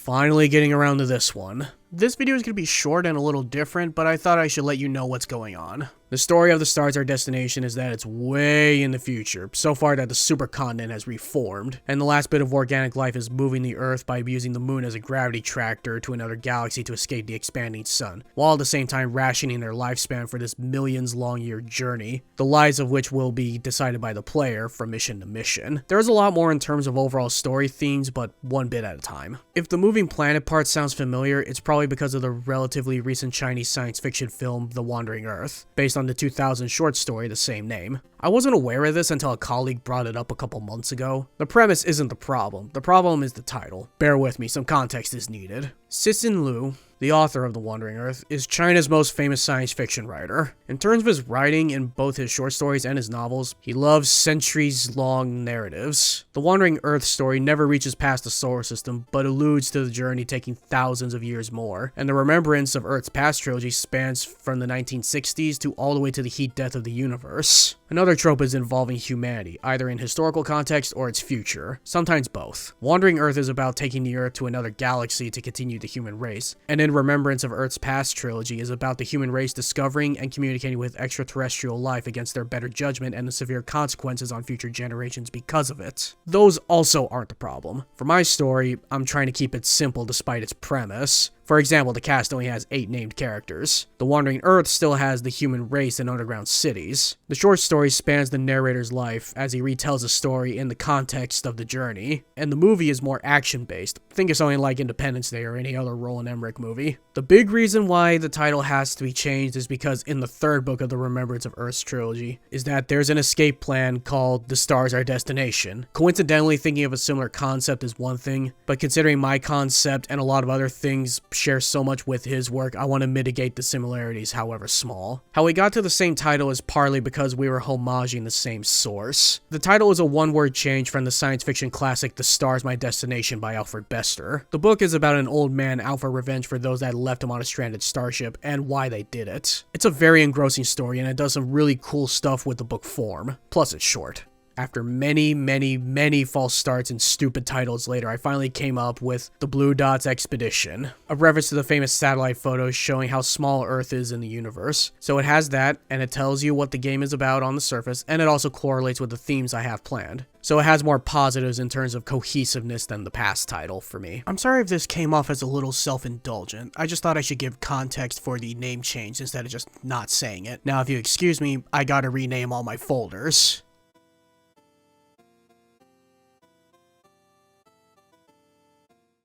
Finally getting around to this one. This video is going to be short and a little different, but I thought I should let you know what's going on. The story of the Stars Our Destination is that it's way in the future, so far that the supercontinent has reformed, and the last bit of organic life is moving the Earth by using the moon as a gravity tractor to another galaxy to escape the expanding sun, while at the same time rationing their lifespan for this millions-long-year journey, the lives of which will be decided by the player from mission to mission. There is a lot more in terms of overall story themes, but one bit at a time. If the moving planet part sounds familiar, it's probably because of the relatively recent Chinese science fiction film The Wandering Earth, based on the 2000 short story the same name. I wasn't aware of this until a colleague brought it up a couple months ago. The premise isn't the problem is the title. Bear with me, some context is needed. Cixin Liu, the author of The Wandering Earth, is China's most famous science fiction writer. In terms of his writing in both his short stories and his novels, he loves centuries-long narratives. The Wandering Earth story never reaches past the solar system, but alludes to the journey taking thousands of years more, and the Remembrance of Earth's Past trilogy spans from the 1960s to all the way to the heat death of the universe. Another trope is involving humanity, either in historical context or its future, sometimes both. Wandering Earth is about taking the Earth to another galaxy to continue the human race, and in Remembrance of Earth's Past trilogy is about the human race discovering and communicating with extraterrestrial life against their better judgment and the severe consequences on future generations because of it. Those also aren't the problem. For my story, I'm trying to keep it simple despite its premise. For example, the cast only has 8 named characters. The Wandering Earth still has the human race and underground cities. The short story spans the narrator's life as he retells a story in the context of the journey, and the movie is more action-based. Think of something like Independence Day or any other Roland Emmerich movie. The big reason why the title has to be changed is because in the third book of the Remembrance of Earth's trilogy is that there's an escape plan called The Stars Our Destination. Coincidentally, thinking of a similar concept is one thing, but considering my concept and a lot of other things share so much with his work, I want to mitigate the similarities, however small. How we got to the same title is partly because we were homaging the same source. The title is a one-word change from the science fiction classic The Stars My Destination by Alfred Bester. The book is about an old man out for revenge for those that left him on a stranded starship and why they did it. It's a very engrossing story and it does some really cool stuff with the book form. Plus it's short. After many false starts and stupid titles later, I finally came up with The Blue Dots Expedition, a reference to the famous satellite photos showing how small Earth is in the universe. So it has that, and it tells you what the game is about on the surface, and it also correlates with the themes I have planned. So it has more positives in terms of cohesiveness than the past title for me. I'm sorry if this came off as a little self-indulgent. I just thought I should give context for the name change instead of just not saying it. Now, if you excuse me, I gotta rename all my folders.